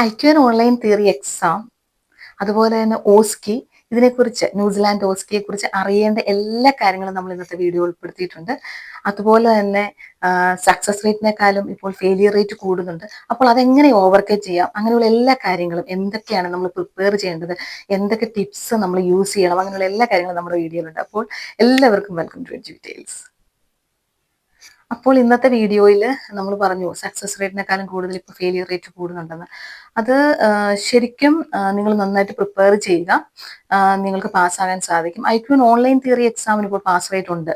IQN online theory exam, അതുപോലെ തന്നെ ഓസ്കി, ഇതിനെക്കുറിച്ച് ന്യൂസിലാൻഡ് ഓസ്കിയെ കുറിച്ച് അറിയേണ്ട എല്ലാ കാര്യങ്ങളും നമ്മൾ ഇന്നത്തെ വീഡിയോ ഉൾപ്പെടുത്തിയിട്ടുണ്ട്. അതുപോലെ തന്നെ സക്സസ് റേറ്റിനേക്കാളും ഇപ്പോൾ ഫെയിലിയർ റേറ്റ് കൂടുന്നുണ്ട്. അപ്പോൾ അതെങ്ങനെ ഓവർകം ചെയ്യാം, അങ്ങനെയുള്ള എല്ലാ കാര്യങ്ങളും, എന്തൊക്കെയാണ് നമ്മൾ പ്രിപ്പയർ ചെയ്യേണ്ടത്, എന്തൊക്കെ ടിപ്സ് നമ്മൾ യൂസ് ചെയ്യണം, അങ്ങനെയുള്ള എല്ലാ കാര്യങ്ങളും നമ്മുടെ വീഡിയോയിലുണ്ട്. അപ്പോൾ എല്ലാവർക്കും വെൽക്കം ടു എഡ്യു ഡീറ്റെയിൽസ്. അപ്പോൾ ഇന്നത്തെ വീഡിയോയിൽ നമ്മൾ പറഞ്ഞു സക്സസ് റേറ്റിനേക്കാളും കൂടുതൽ ഇപ്പോൾ ഫെയിലിയർ റേറ്റ് കൂടുന്നുണ്ടെന്ന്. അത് ശരിക്കും നിങ്ങൾ നന്നായിട്ട് പ്രിപ്പയർ ചെയ്യുക, നിങ്ങൾക്ക് പാസ്സാകാൻ സാധിക്കും. IQN ഓൺലൈൻ തിയറി എക്സാമിന് ഇപ്പോൾ പാസ് റേറ്റ് ഉണ്ട്,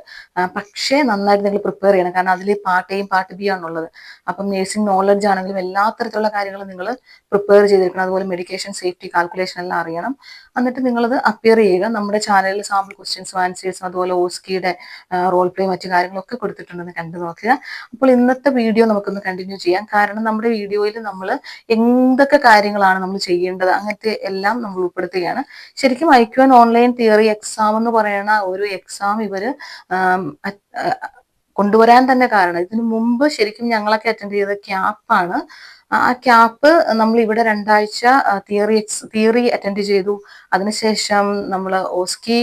പക്ഷേ നന്നായിട്ട് നിങ്ങൾ പ്രിപ്പയർ ചെയ്യണം. കാരണം അതിൽ പാർട്ട് എയും പാർട്ട് ബി ആണുള്ളത്. അപ്പം നേഴ്സിംഗ് നോളജ് ആണെങ്കിലും എല്ലാ തരത്തിലുള്ള കാര്യങ്ങളും നിങ്ങൾ പ്രിപ്പയർ ചെയ്തിരിക്കണം. അതുപോലെ മെഡിക്കേഷൻ സേഫ്റ്റി കാൽക്കുലേഷൻ എല്ലാം അറിയണം. എന്നിട്ട് നിങ്ങളത് അപ്പിയർ ചെയ്യുക. നമ്മുടെ ചാനലിൽ സാമ്പിൾ ക്വസ്റ്റ്യൻസും ആൻസേഴ്സും അതുപോലെ ഓസ്കിയുടെ റോൾ പ്ലേ മറ്റു കാര്യങ്ങളൊക്കെ കൊടുത്തിട്ടുണ്ടെന്ന് കണ്ടു നോക്കുക. അപ്പോൾ ഇന്നത്തെ വീഡിയോ നമുക്കൊന്ന് കണ്ടിന്യൂ ചെയ്യാം. കാരണം നമ്മുടെ വീഡിയോയിൽ നമ്മൾ എന്തൊക്കെ കാര്യങ്ങളാണ് നമ്മൾ ചെയ്യേണ്ടത് അങ്ങനത്തെ എല്ലാം നമ്മൾ ഉൾപ്പെടുത്തുകയാണ്. ശരിക്കും IQN ഓൺലൈൻ തിയറി എക്സാം എന്ന് പറയുന്ന ഒരു എക്സാം ഇവര് കൊണ്ടുവരാൻ തന്നെ കാരണം, ഇതിനു മുമ്പ് ശരിക്കും ഞങ്ങളൊക്കെ അറ്റൻഡ് ചെയ്ത ക്യാപ്പാണ്. ആ ക്യാപ്പ് നമ്മൾ ഇവിടെ 2 ആഴ്ച തിയറി അറ്റൻഡ് ചെയ്തു. അതിനുശേഷം നമ്മൾ ഓസ്കി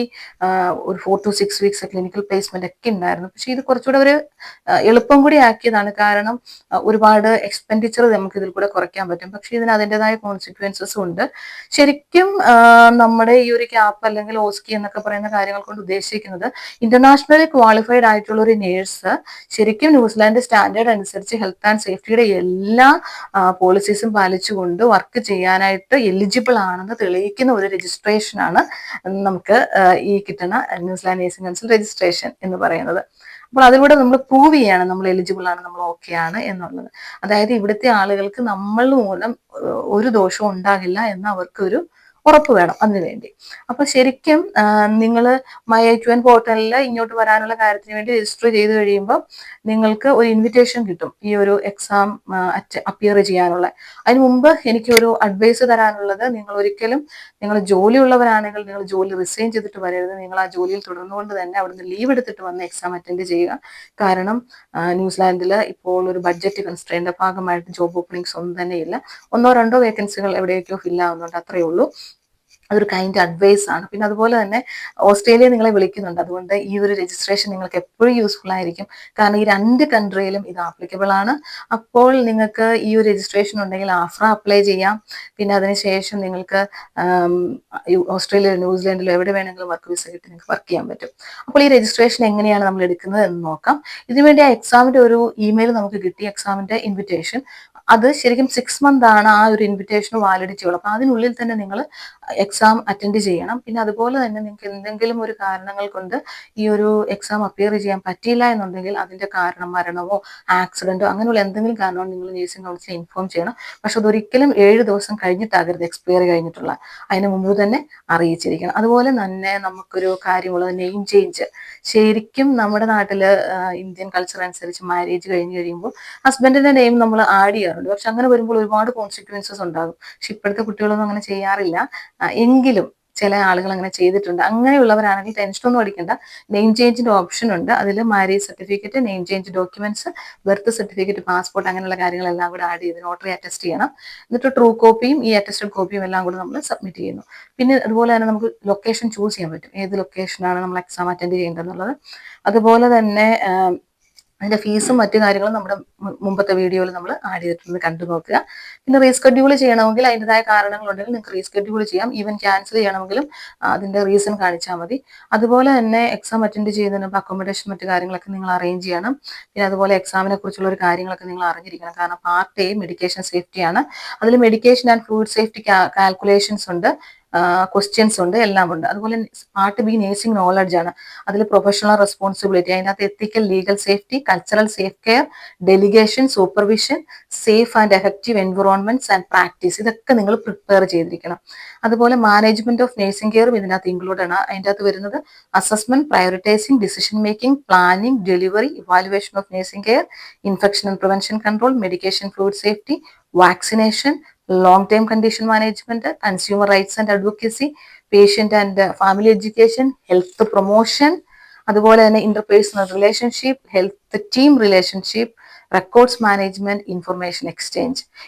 ഒരു 4 to 6 വീക്സ് ക്ലിനിക്കൽ പ്ലേസ്മെന്റ് ഒക്കെ ഉണ്ടായിരുന്നു. പക്ഷെ ഇത് കുറച്ചുകൂടെ ഒരു എളുപ്പം കൂടി ആക്കിയതാണ്. കാരണം ഒരുപാട് എക്സ്പെൻഡിച്ചർ നമുക്ക് ഇതിൽ കൂടെ കുറയ്ക്കാൻ പറ്റും. പക്ഷെ ഇതിന് അതിൻ്റെതായ കോൺസിക്വൻസസും ഉണ്ട്. ശരിക്കും നമ്മുടെ ഈ ഒരു ക്യാപ്പ് അല്ലെങ്കിൽ ഓസ്കി എന്നൊക്കെ പറയുന്ന കാര്യങ്ങൾ കൊണ്ട് ഉദ്ദേശിക്കുന്നത് ഇന്റർനാഷണലി ക്വാളിഫൈഡ് ആയിട്ടുള്ള ഒരു നേഴ്സ് ശരിക്കും ന്യൂസിലാൻഡ് സ്റ്റാൻഡേർഡ് അനുസരിച്ച് ഹെൽത്ത് ആൻഡ് സേഫ്റ്റിയുടെ എല്ലാ പോളിസീസും പാലിച്ചുകൊണ്ട് വർക്ക് ചെയ്യാനായിട്ട് എലിജിബിൾ ആണെന്ന് തെളിയിക്കുന്ന ഒരു രജിസ്ട്രേഷനാണ് നമുക്ക് ഈ കിട്ടുന്ന ന്യൂസിലാൻഡ് നേഴ്സിംഗ് കൗൺസിൽ രജിസ്ട്രേഷൻ എന്ന് പറയുന്നത്. അപ്പോൾ അതിലൂടെ നമ്മൾ പ്രൂവ് ചെയ്യാണ് നമ്മൾ എലിജിബിൾ ആണ്, നമ്മൾ ഓക്കെ ആണ് എന്നുള്ളത്. അതായത് ഇവിടുത്തെ ആളുകൾക്ക് നമ്മൾ മൂലം ഒരു ദോഷവും ഉണ്ടാകില്ല എന്ന് അവർക്കൊരു ഉറപ്പ് വേണം അതിനുവേണ്ടി. അപ്പൊ ശരിക്കും നിങ്ങൾ MyIQN പോർട്ടലിൽ ഇങ്ങോട്ട് വരാനുള്ള കാര്യത്തിന് വേണ്ടി രജിസ്റ്റർ ചെയ്ത് കഴിയുമ്പോൾ നിങ്ങൾക്ക് ഒരു ഇൻവിറ്റേഷൻ കിട്ടും ഈ ഒരു എക്സാം അപ്പിയർ ചെയ്യാനുള്ള. അതിന് മുമ്പ് എനിക്കൊരു അഡ്വൈസ് തരാനുള്ളത്, നിങ്ങൾ ഒരിക്കലും നിങ്ങൾ ജോലിയുള്ളവരാണെങ്കിൽ നിങ്ങൾ ജോലി റിസൈൻ ചെയ്തിട്ട് വരരുത്. നിങ്ങൾ ആ ജോലിയിൽ തുടർന്നുകൊണ്ട് തന്നെ അവിടുന്ന് ലീവ് എടുത്തിട്ട് വന്ന് എക്സാം അറ്റൻഡ് ചെയ്യുക. കാരണം ന്യൂസിലാൻഡിൽ ഇപ്പോൾ ഒരു ബഡ്ജറ്റ് കൺസ്ട്രെയിൻ്റെ ഭാഗമായിട്ട് ജോബ് ഓപ്പണിങ്സ് ഒന്നും തന്നെ ഇല്ല. 1-2 വേക്കൻസികൾ എവിടെയൊക്കെയോ ഫില്ലാവുന്നുണ്ട്, അത്രയേ ഉള്ളൂ. അതൊരു കൈൻഡ് അഡ്വൈസ് ആണ്. പിന്നെ അതുപോലെ തന്നെ ഓസ്ട്രേലിയ നിങ്ങളെ വിളിക്കുന്നുണ്ട്. അതുകൊണ്ട് ഈ ഒരു രജിസ്ട്രേഷൻ നിങ്ങൾക്ക് എപ്പോഴും യൂസ്ഫുൾ ആയിരിക്കും. കാരണം ഈ 2 കൺട്രിയിലും ഇത് ആപ്ലിക്കബിൾ ആണ്. അപ്പോൾ നിങ്ങൾക്ക് ഈ ഒരു രജിസ്ട്രേഷൻ ഉണ്ടെങ്കിൽ ആഫ്ര അപ്ലൈ ചെയ്യാം. പിന്നെ അതിനുശേഷം നിങ്ങൾക്ക് ഓസ്ട്രേലിയയിലോ ന്യൂസിലാൻഡിലോ എവിടെ വേണമെങ്കിലും വർക്ക് വിസ കിട്ടി നിങ്ങൾക്ക് വർക്ക് ചെയ്യാൻ പറ്റും. അപ്പോൾ ഈ രജിസ്ട്രേഷൻ എങ്ങനെയാണ് നമ്മൾ എടുക്കുന്നത് എന്ന് നോക്കാം. ഇതിനുവേണ്ടി ആ എക്സാമിന്റെ ഒരു ഇമെയിൽ നമുക്ക് കിട്ടി, എക്സാമിന്റെ ഇൻവിറ്റേഷൻ. അത് ശരിക്കും 6 മന്ത് ആണ് ആ ഒരു ഇൻവിറ്റേഷൻ വാലിഡിറ്റി ഉള്ളത്. അപ്പൊ അതിനുള്ളിൽ തന്നെ നിങ്ങൾ എക്സാം അറ്റൻഡ് ചെയ്യണം. പിന്നെ അതുപോലെ തന്നെ നിങ്ങൾക്ക് എന്തെങ്കിലും ഒരു കാരണങ്ങൾ കൊണ്ട് ഈ ഒരു എക്സാം അപ്പിയർ ചെയ്യാൻ പറ്റിയില്ല എന്നുണ്ടെങ്കിൽ അതിന്റെ കാരണം മരണമോ ആക്സിഡന്റോ അങ്ങനെയുള്ള എന്തെങ്കിലും കാരണമോ നിങ്ങൾ നേഴ്സിംഗ് കൗൺസിലിനെ ഇൻഫോം ചെയ്യണം. പക്ഷെ അതൊരിക്കലും 7 ദിവസം കഴിഞ്ഞിട്ടാകരുത്, എക്സ്പയർ കഴിഞ്ഞിട്ടുള്ള, അതിന് മുമ്പ് തന്നെ അറിയിച്ചിരിക്കണം. അതുപോലെ തന്നെ നമുക്കൊരു കാര്യമുള്ളത് നെയിം ചേഞ്ച്. ശരിക്കും നമ്മുടെ നാട്ടില് ഇന്ത്യൻ കൾച്ചർ അനുസരിച്ച് മാരേജ് കഴിഞ്ഞ് കഴിയുമ്പോൾ ഹസ്ബൻഡിന്റെ നെയിം നമ്മൾ ആഡ് ചെയ്യാറുണ്ട്. പക്ഷെ അങ്ങനെ വരുമ്പോൾ ഒരുപാട് കോൺസിക്വൻസസ് ഉണ്ടാകും. പക്ഷെ ഇപ്പോഴത്തെ കുട്ടികളൊന്നും അങ്ങനെ ചെയ്യാറില്ല. എങ്കിലും ചില ആളുകൾ അങ്ങനെ ചെയ്തിട്ടുണ്ട്. അങ്ങനെയുള്ളവരാണെങ്കിൽ ടെൻഷനൊന്നും അടിക്കേണ്ട. നെയിം ചേഞ്ചിന്റെ ഓപ്ഷൻ ഉണ്ട്. അതിൽ marriage certificate, name change documents, birth certificate, passport, അങ്ങനെയുള്ള കാര്യങ്ങളെല്ലാം കൂടെ ആഡ് ചെയ്ത് നോട്ടറി അറ്റസ്റ്റ് ചെയ്യണം. എന്നിട്ട് ട്രൂ കോപ്പിയും ഈ അറ്റസ്റ്റഡ് കോപ്പിയും എല്ലാം കൂടെ നമ്മൾ സബ്മിറ്റ് ചെയ്യുന്നു. പിന്നെ അതുപോലെ തന്നെ നമുക്ക് ലൊക്കേഷൻ ചൂസ് ചെയ്യാൻ പറ്റും, ഏത് ലൊക്കേഷനാണ് നമ്മൾ എക്സാം അറ്റൻഡ് ചെയ്യേണ്ടതെന്നുള്ളത്. അതുപോലെ തന്നെ അതിന്റെ ഫീസും മറ്റു കാര്യങ്ങളും നമ്മുടെ മുമ്പത്തെ വീഡിയോയിൽ നമ്മൾ ആഡ് ചെയ്തിട്ടുണ്ട്, കണ്ടു നോക്കുക. പിന്നെ റീസ്കെഡ്യൂൾ ചെയ്യണമെങ്കിൽ അതിൻ്റെതായ കാരണങ്ങളുണ്ടെങ്കിൽ നിങ്ങൾക്ക് റീസ്കെഡ്യൂൾ ചെയ്യാം. ഈവൻ ക്യാൻസൽ ചെയ്യണമെങ്കിലും അതിന്റെ റീസൺ കാണിച്ചാൽ മതി. അതുപോലെ തന്നെ എക്സാം അറ്റൻഡ് ചെയ്യുന്നതിന് മുമ്പ് അക്കോമഡേഷൻ മറ്റു കാര്യങ്ങളൊക്കെ നിങ്ങൾ അറേഞ്ച് ചെയ്യണം. പിന്നെ അതുപോലെ എക്സാമിനെ കുറിച്ചുള്ള ഒരു കാര്യങ്ങളൊക്കെ നിങ്ങൾ അറിഞ്ഞിരിക്കണം. കാരണം പാർട്ട് എ മെഡിക്കേഷൻ സേഫ്റ്റിയാണ്. അതിൽ medication and food safety calculations ഉണ്ട്, ക്വസ്റ്റ്യൻസ് ഉണ്ട്, എല്ലാം ഉണ്ട്. അതുപോലെ പാർട്ട് ബി നേഴ്സിംഗ് നോളജ് ആണ്. അതിൽ പ്രൊഫഷണൽ റെസ്പോൺസിബിലിറ്റി, അതിനകത്ത് ethical, legal safety, cultural safe care, delegation, supervision, safe and effective environments and practice, ഇതൊക്കെ നിങ്ങൾ പ്രിപ്പയർ ചെയ്തിരിക്കണം. അതുപോലെ മാനേജ്മെന്റ് ഓഫ് നേഴ്സിംഗ് കെയറും ഇതിനകത്ത് ഇൻക്ലൂഡ് ആണ്. അതിൻ്റെ അകത്ത് വരുന്നത് assessment, prioritising, decision making, planning, delivery, evaluation of nursing care, infection and prevention control, medication food safety, vaccination, long term condition management, consumer rights and advocacy, patient and family education, health promotion, അതുപോലെ തന്നെ interpersonal relationship, health team relationship, records management, information exchange.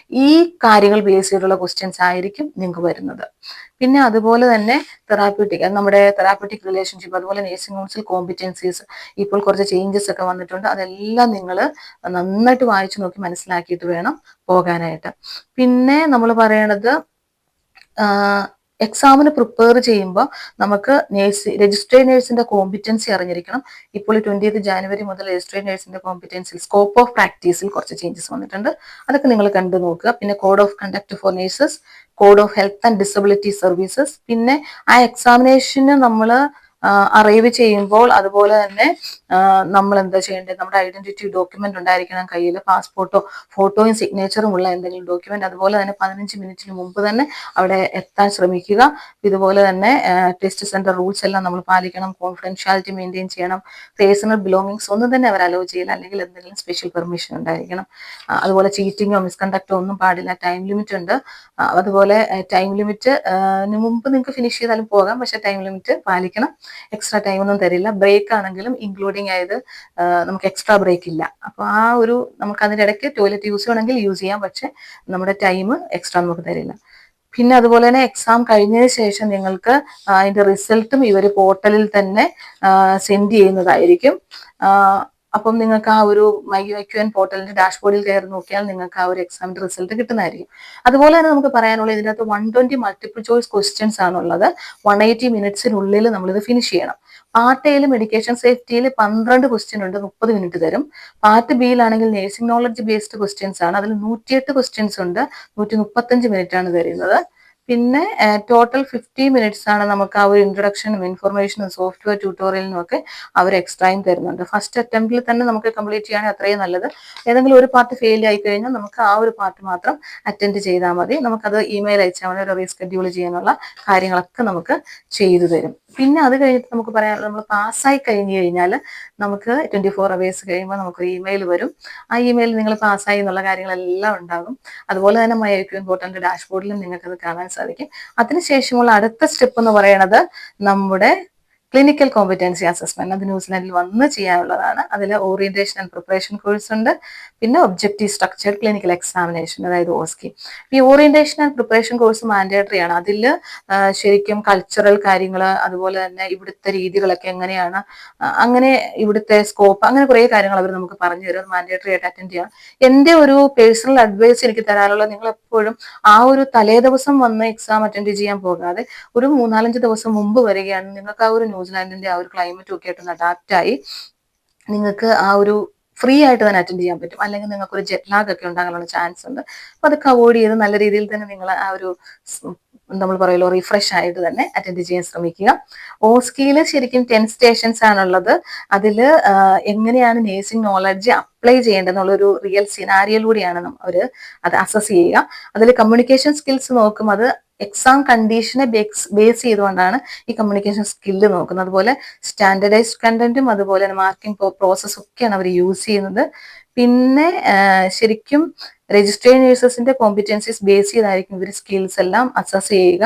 ഈ കാര്യങ്ങൾ base ചെയ്തിട്ടുള്ള questions ആയിരിക്കും നിങ്ങൾക്ക് വരുന്നത്. പിന്നെ അതുപോലെ തന്നെ തെറാപ്യൂട്ടിക്, നമ്മുടെ തെറാപ്യൂട്ടിക് റിലേഷൻഷിപ്പ്, അതുപോലെ നേഴ്സിംഗ് കൗൺസിൽ കോമ്പിറ്റൻസീസ്, ഇപ്പോൾ കുറച്ച് ചേഞ്ചസ് ഒക്കെ വന്നിട്ടുണ്ട്. അതെല്ലാം നിങ്ങൾ നന്നായിട്ട് വായിച്ചു നോക്കി മനസ്സിലാക്കിയിട്ട് വേണം പോകാനായിട്ട്. പിന്നെ നമ്മൾ പറയണത് എക്സാമിന് പ്രിപ്പയർ ചെയ്യുമ്പോൾ നമുക്ക് രജിസ്ട്രേഡ് നേഴ്സിന്റെ കോമ്പിറ്റൻസി അറിഞ്ഞിരിക്കണം. ഇപ്പോൾ 20th ജാനുവരി മുതൽ രജിസ്ട്രേഡ് നേഴ്സിന്റെ കോമ്പിറ്റൻസിൽ സ്കോപ്പ് ഓഫ് പ്രാക്ടീസിൽ കുറച്ച് ചേഞ്ചസ് വന്നിട്ടുണ്ട്. അതൊക്കെ നിങ്ങൾ കണ്ടു നോക്കുക. പിന്നെ code of conduct four nurses, code of health and disability services. പിന്നെ ആ എക്സാമിനേഷന് നമ്മൾ അറൈവ് ചെയ്യുമ്പോൾ അതുപോലെ തന്നെ നമ്മൾ എന്താ ചെയ്യേണ്ടത്, നമ്മുടെ ഐഡന്റിറ്റി ഡോക്യുമെന്റ് ഉണ്ടായിരിക്കണം കയ്യിൽ, പാസ്പോർട്ടോ ഫോട്ടോയും സിഗ്നേച്ചറും ഉള്ള എന്തെങ്കിലും ഡോക്യുമെന്റ്. അതുപോലെ തന്നെ 15 മിനിറ്റിന് മുമ്പ് തന്നെ അവിടെ എത്താൻ ശ്രമിക്കുക. ഇതുപോലെ തന്നെ ടെസ്റ്റ് സെന്റർ റൂൾസ് എല്ലാം നമ്മൾ പാലിക്കണം. കോൺഫിഡൻഷ്യാലിറ്റി മെയിൻറ്റെയിൻ ചെയ്യണം. പേഴ്സണൽ ബിലോങ്ങിങ്സ് ഒന്നും തന്നെ അവർ അലോ ചെയ്യില്ല, അല്ലെങ്കിൽ എന്തെങ്കിലും സ്പെഷ്യൽ പെർമിഷൻ ഉണ്ടായിരിക്കണം. അതുപോലെ ചീറ്റിങ്ങോ മിസ്കണ്ടക്റ്റോ ഒന്നും പാടില്ല. ടൈം ലിമിറ്റ് ഉണ്ട്. അതുപോലെ ടൈം ലിമിറ്റിന് മുമ്പ് നിങ്ങൾക്ക് ഫിനിഷ് ചെയ്താലും പോകാം, പക്ഷെ ടൈം ലിമിറ്റ് പാലിക്കണം. എക്സ്ട്രാ ടൈം ഒന്നും തരില്ല. ബ്രേക്ക് ആണെങ്കിലും ഇൻക്ലൂഡിങ് ആയത് നമുക്ക് എക്സ്ട്രാ ബ്രേക്ക് ഇല്ല. അപ്പോൾ നമുക്ക് അതിൻ്റെ ഇടയ്ക്ക് ടോയ്ലറ്റ് യൂസ് ചെയ്യണമെങ്കിൽ യൂസ് ചെയ്യാം, പക്ഷെ നമ്മുടെ ടൈം എക്സ്ട്രാ നമുക്ക് തരില്ല. പിന്നെ അതുപോലെ തന്നെ എക്സാം കഴിഞ്ഞതിന് ശേഷം നിങ്ങൾക്ക് അതിന്റെ റിസൾട്ടും ഇവർ പോർട്ടലിൽ തന്നെ സെൻഡ് ചെയ്യുന്നതായിരിക്കും. അപ്പം നിങ്ങൾക്ക് ആ ഒരു MyUIQN പോർട്ടലിന്റെ ഡാഷ്ബോർഡിൽ കയറി നോക്കിയാൽ നിങ്ങൾക്ക് ആ ഒരു എക്സാമിന്റെ റിസൾട്ട് കിട്ടുന്നതായിരിക്കും. അതുപോലെ തന്നെ നമുക്ക് പറയാനുള്ളത്, ഇതിനകത്ത് 120 മൾട്ടിപ്പിൾ ചോയ്സ് ക്വസ്റ്റ്യൻസ് ആണുള്ളത്. 180 മിനിറ്റ്സിനുള്ളിൽ നമ്മളിത് ഫിനിഷ് ചെയ്യണം. പാർട്ട് എയിൽ മെഡിക്കേഷൻ സേഫ്റ്റിയിൽ 12 ക്വസ്റ്റ്യൻ ഉണ്ട്, 30 മിനിറ്റ് തരും. പാർട്ട് ബിയിലാണെങ്കിൽ നേഴ്സിംഗ് നോളജ് ബേസ്ഡ് ക്വസ്റ്റ്യൻസ് ആണ്, അതിൽ 108 ക്വസ്റ്റ്യൻസ് ഉണ്ട്, 135 മിനിറ്റ് ആണ് തരുന്നത്. പിന്നെ ടോട്ടൽ 50 മിനിറ്റ്സ് ആണ് നമുക്ക് ആ ഒരു ഇൻട്രൊഡക്ഷനും ഇൻഫർമേഷനും സോഫ്റ്റ്വെയർ ട്യൂട്ടോറിയലിനും ഒക്കെ അവർ എക്സ്ട്രായും തരുന്നുണ്ട്. ഫസ്റ്റ് അറ്റംപ്റ്റിൽ തന്നെ നമുക്ക് കംപ്ലീറ്റ് ചെയ്യുകയാണെങ്കിൽ അത്രയും നല്ലത്. ഏതെങ്കിലും ഒരു പാർട്ട് ഫെയിൽ ആയി കഴിഞ്ഞാൽ നമുക്ക് ആ ഒരു പാർട്ട് മാത്രം അറ്റൻഡ് ചെയ്താൽ മതി. നമുക്കത് ഇമെയിൽ അയച്ചാൽ മതി, ഒരു റീസ്കെഡ്യൂൾ ചെയ്യാനുള്ള കാര്യങ്ങളൊക്കെ നമുക്ക് ചെയ്തു തരും. പിന്നെ അത് കഴിഞ്ഞിട്ട് നമുക്ക് പറയാനുള്ളത്, നമ്മൾ പാസ്സായി കഴിഞ്ഞു കഴിഞ്ഞാൽ നമുക്ക് 24 hours കഴിയുമ്പോൾ നമുക്കൊരു ഇമെയിൽ വരും. ആ ഇമെയിൽ നിങ്ങൾ പാസ്സായി എന്നുള്ള കാര്യങ്ങളെല്ലാം ഉണ്ടാകും. അതുപോലെ തന്നെ MyUIQN പോർട്ടലിന്റെ ഡാഷ്ബോർഡിലും നിങ്ങൾക്ക് അത് കാണാൻ സാധിക്കും. അതിനുശേഷമുള്ള അടുത്ത സ്റ്റെപ്പ് എന്ന് പറയുന്നത് നമ്മുടെ ക്ലിനിക്കൽ കോമ്പറ്റൻസി അസസ്മെന്റ്. അത് ന്യൂസിലാൻഡിൽ വന്ന് ചെയ്യാനുള്ളതാണ്. അതിൽ ഓറിയന്റേഷൻ ആൻഡ് പ്രിപ്പറേഷൻ കോഴ്സ് ഉണ്ട്. പിന്നെ ഒബ്ജക്റ്റീവ് സ്ട്രക്ചർഡ് ക്ലിനിക്കൽ എക്സാമിനേഷൻ, അതായത് OSCE. ഈ orientation and preparation course mandatory ആണ്. അതിൽ ശരിക്കും കൾച്ചറൽ കാര്യങ്ങൾ, അതുപോലെ തന്നെ ഇവിടുത്തെ രീതികളൊക്കെ എങ്ങനെയാണ്, അങ്ങനെ ഇവിടുത്തെ സ്കോപ്പ്, അങ്ങനെ കുറേ കാര്യങ്ങൾ അവർ നമുക്ക് പറഞ്ഞു തരും. മാൻഡേറ്ററി ആയിട്ട് അറ്റൻഡ് ചെയ്യണം. എൻ്റെ ഒരു പേഴ്സണൽ അഡ്വൈസ് എനിക്ക് തരാനുള്ളത്, നിങ്ങൾ എപ്പോഴും ആ ഒരു തലേ ദിവസം വന്ന് എക്സാം അറ്റൻഡ് ചെയ്യാൻ പോകാതെ ഒരു 3-4 ദിവസം മുമ്പ് വരികയാണ്, നിങ്ങൾക്ക് ആ ഒരു ന്യൂസിലാൻഡിന്റെ ആ ഒരു ക്ലൈമറ്റും ഒക്കെ ആയിട്ടൊന്ന് അഡാപ്റ്റ് ആയി നിങ്ങൾക്ക് ആ ഒരു ഫ്രീ ആയിട്ട് തന്നെ അറ്റൻഡ് ചെയ്യാൻ പറ്റും. അല്ലെങ്കിൽ നിങ്ങൾക്ക് ഒരു ജെറ്റ് ലാഗ് ഒക്കെ ഉണ്ടാകാനുള്ള ചാൻസ് ഉണ്ട്. അപ്പോൾ അതൊക്കെ അവോയ്ഡ് ചെയ്ത് നല്ല രീതിയിൽ തന്നെ നിങ്ങൾ ആ ഒരു നമ്മൾ പറയുമല്ലോ റിഫ്രഷ് ആയിട്ട് തന്നെ അറ്റൻഡ് ചെയ്യാൻ ശ്രമിക്കുക. OSCEയിൽ ശരിക്കും 10 സ്റ്റേഷൻസ് ആണുള്ളത്. അതിൽ എങ്ങനെയാണ് നേഴ്സിംഗ് നോളജ് അപ്ലൈ ചെയ്യേണ്ടതെന്നുള്ളൊരു റിയൽ സിനാരിയോയിലൂടെയാണ് അവർ അത് അസസ് ചെയ്യുക. അതിൽ കമ്മ്യൂണിക്കേഷൻ സ്കിൽസ് നോക്കും. അത് എക്സാം കണ്ടീഷനെ ബേസ് ചെയ്തുകൊണ്ടാണ് ഈ കമ്മ്യൂണിക്കേഷൻ സ്കില്ല് നോക്കുന്നത്. അതുപോലെ സ്റ്റാൻഡർഡൈസ്ഡ് കണ്ടന്റും അതുപോലെ മാർക്കിംഗ് പ്രോസസ്സും ഒക്കെയാണ് അവർ യൂസ് ചെയ്യുന്നത്. പിന്നെ ശരിക്കും രജിസ്ട്രേഡ് നേഴ്സസിന്റെ കോമ്പിറ്റൻസീസ് ബേസ് ചെയ്തായിരിക്കും ഇവർ സ്കിൽസ് എല്ലാം അസസ് ചെയ്യുക.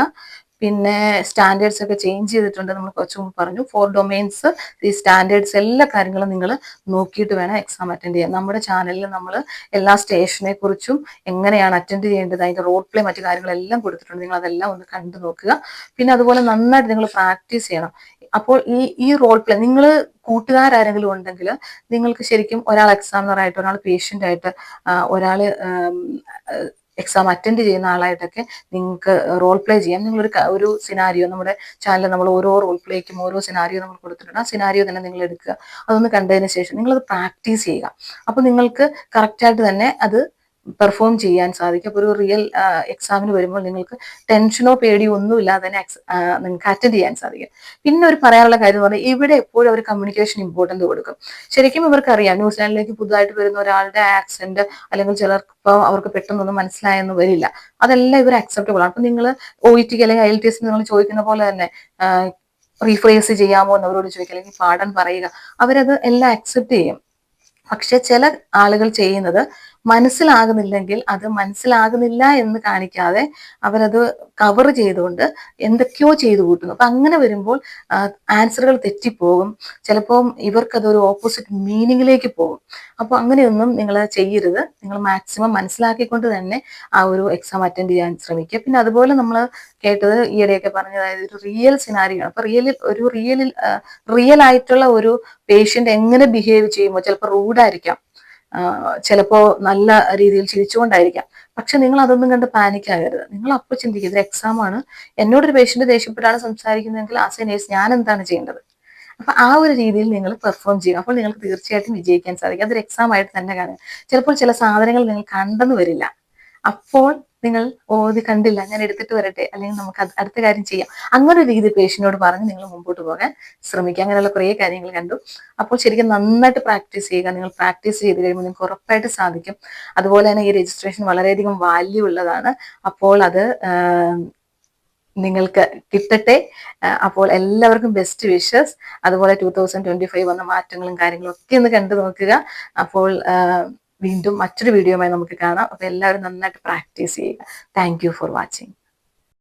പിന്നെ സ്റ്റാൻഡേർഡ്സ് ഒക്കെ ചേഞ്ച് ചെയ്തിട്ടുണ്ട്, നമ്മൾ കുറച്ച് മുമ്പ് പറഞ്ഞു. 4 ഡൊമൈൻസ്, ഈ സ്റ്റാൻഡേർഡ്സ് എല്ലാ കാര്യങ്ങളും നിങ്ങൾ നോക്കിയിട്ട് വേണം എക്സാം അറ്റൻഡ് ചെയ്യാൻ. നമ്മുടെ ചാനലിൽ നമ്മൾ എല്ലാ സ്റ്റേഷനെ കുറിച്ചും എങ്ങനെയാണ് അറ്റൻഡ് ചെയ്യേണ്ടത്, അതിന്റെ റോൾ പ്ലേ, മറ്റു കാര്യങ്ങളെല്ലാം കൊടുത്തിട്ടുണ്ട്. നിങ്ങൾ അതെല്ലാം ഒന്ന് കണ്ടു നോക്കുക. പിന്നെ അതുപോലെ നന്നായിട്ട് നിങ്ങൾ പ്രാക്ടീസ് ചെയ്യണം. അപ്പോൾ ഈ റോൾ പ്ലേ, നിങ്ങൾ കൂട്ടുകാരെങ്കിലും ഉണ്ടെങ്കിൽ നിങ്ങൾക്ക് ശരിക്കും ഒരാൾ എക്സാമിനറായിട്ട്, ഒരാൾ പേഷ്യൻ്റ് ആയിട്ട്, ഒരാൾ എക്സാം അറ്റൻഡ് ചെയ്യുന്ന ആളായിട്ടൊക്കെ നിങ്ങൾക്ക് റോൾ പ്ലേ ചെയ്യാം. ഒരു സിനാരിയോ, നമ്മുടെ ചാനലിൽ നമ്മൾ ഓരോ റോൾ പ്ലേക്കും ഓരോ സിനാരിയോ നമ്മൾ കൊടുത്തിട്ടുണ്ട്. ആ സിനാരിയോ തന്നെ നിങ്ങൾ എടുക്കുക, അതൊന്ന് കണ്ടതിന് ശേഷം നിങ്ങളത് പ്രാക്ടീസ് ചെയ്യുക. അപ്പോൾ നിങ്ങൾക്ക് കറക്റ്റായിട്ട് തന്നെ അത് പെർഫോം ചെയ്യാൻ സാധിക്കും. അപ്പോൾ ഒരു റിയൽ എക്സാമിന് വരുമ്പോൾ നിങ്ങൾക്ക് ടെൻഷനോ പേടിയോ ഒന്നും ഇല്ലാതെ തന്നെ നിങ്ങൾക്ക് അറ്റൻഡ് ചെയ്യാൻ സാധിക്കും. പിന്നെ ഒരു പറയാനുള്ള കാര്യം എന്ന് പറഞ്ഞാൽ, ഇവിടെ എപ്പോഴും അവർ കമ്മ്യൂണിക്കേഷൻ ഇമ്പോർട്ടൻറ്റ് കൊടുക്കും. ശരിക്കും ഇവർക്കറിയാം ന്യൂസിലാൻഡിലേക്ക് പുതുതായിട്ട് വരുന്ന ഒരാളുടെ ആക്സെന്റ്, അല്ലെങ്കിൽ ചിലർക്ക് അവർക്ക് പെട്ടെന്നൊന്നും മനസ്സിലായെന്ന് വരില്ല. അതെല്ലാം ഇവർ അക്സെപ്റ്റബിൾ ആണ്. അപ്പം നിങ്ങൾ OET അല്ലെങ്കിൽ IELTS നിങ്ങൾ ചോദിക്കുന്ന പോലെ തന്നെ റീഫ്രേസ് ചെയ്യാമോ എന്ന് അവരോട് ചോദിക്കുക, അല്ലെങ്കിൽ പാഠം പറയുക, അവരത് എല്ലാം അക്സെപ്റ്റ് ചെയ്യും. പക്ഷെ ചില ആളുകൾ ചെയ്യുന്നത് മനസ്സിലാകുന്നില്ലെങ്കിൽ അത് മനസ്സിലാകുന്നില്ല എന്ന് കാണിക്കാതെ അവരത് കവർ ചെയ്തുകൊണ്ട് എന്തൊക്കെയോ ചെയ്തു കൂട്ടുന്നു. അപ്പൊ അങ്ങനെ വരുമ്പോൾ ആൻസറുകൾ തെറ്റിപ്പോകും. ചിലപ്പോൾ ഇവർക്കതൊരു ഓപ്പോസിറ്റ് മീനിങ്ങിലേക്ക് പോകും. അപ്പോൾ അങ്ങനെയൊന്നും നിങ്ങൾ ചെയ്യരുത്. നിങ്ങൾ മാക്സിമം മനസ്സിലാക്കിക്കൊണ്ട് തന്നെ ആ ഒരു എക്സാം അറ്റൻഡ് ചെയ്യാൻ ശ്രമിക്കുക. പിന്നെ അതുപോലെ നമ്മൾ കേട്ടത് ഈയിടെയൊക്കെ പറഞ്ഞത്, അതായത് ഒരു റിയൽ സിനാരിയോ. അപ്പൊ റിയൽ ആയിട്ടുള്ള ഒരു പേഷ്യന്റ് എങ്ങനെ ബിഹേവ് ചെയ്യുമ്പോൾ ചിലപ്പോൾ റൂഡായിരിക്കാം, ചിലപ്പോ നല്ല രീതിയിൽ ചിരിച്ചുകൊണ്ടായിരിക്കാം. പക്ഷെ നിങ്ങൾ അതൊന്നും കണ്ട് പാനിക് ആകരുത്. നിങ്ങൾ അപ്പോൾ ചിന്തിക്കുക, ഇത് എക്സാം ആണ്, എന്നോടൊരു പേഷ്യന്റ് ദേഷ്യപ്പെട്ടാണ് സംസാരിക്കുന്നതെങ്കിൽ ആസ് എ നേഴ്സ് ഞാൻ എന്താണ് ചെയ്യേണ്ടത്? അപ്പൊ ആ ഒരു രീതിയിൽ നിങ്ങൾ പെർഫോം ചെയ്യും. അപ്പോൾ നിങ്ങൾക്ക് തീർച്ചയായിട്ടും വിജയിക്കാൻ സാധിക്കും. അതൊരു എക്സാം ആയിട്ട് തന്നെ കാണുക. ചിലപ്പോൾ ചില സാധനങ്ങൾ നിങ്ങൾ കണ്ടെന്ന് വരില്ല. അപ്പോൾ നിങ്ങൾ ഇത് കണ്ടില്ല, ഞാൻ എടുത്തിട്ട് വരട്ടെ, അല്ലെങ്കിൽ നമുക്ക് അടുത്ത കാര്യം ചെയ്യാം, അങ്ങനെ ഒരു രീതി പേഷ്യന്റിനോട് പറഞ്ഞ് നിങ്ങൾ മുമ്പോട്ട് പോകാൻ ശ്രമിക്കുക. അങ്ങനെയുള്ള കുറേ കാര്യങ്ങൾ കണ്ടു. അപ്പോൾ ശരിക്കും നന്നായിട്ട് പ്രാക്ടീസ് ചെയ്യുക. നിങ്ങൾ പ്രാക്ടീസ് ചെയ്ത് കഴിയുമ്പോൾ നിങ്ങൾക്ക് ഉറപ്പായിട്ട് സാധിക്കും. അതുപോലെ തന്നെ ഈ രജിസ്ട്രേഷൻ വളരെയധികം വാല്യൂ ഉള്ളതാണ്. അപ്പോൾ അത് നിങ്ങൾക്ക് കിട്ടട്ടെ. അപ്പോൾ എല്ലാവർക്കും ബെസ്റ്റ് വിഷസ്. അതുപോലെ 2025 വന്ന മാറ്റങ്ങളും കാര്യങ്ങളും ഒക്കെ ഒന്ന് കണ്ടു നോക്കുക. അപ്പോൾ വീണ്ടും മറ്റൊരു വീഡിയോയുമായി നമുക്ക് കാണാം. അപ്പോൾ എല്ലാവരും നന്നായിട്ട് പ്രാക്ടീസ് ചെയ്യുക. Thank you for watching.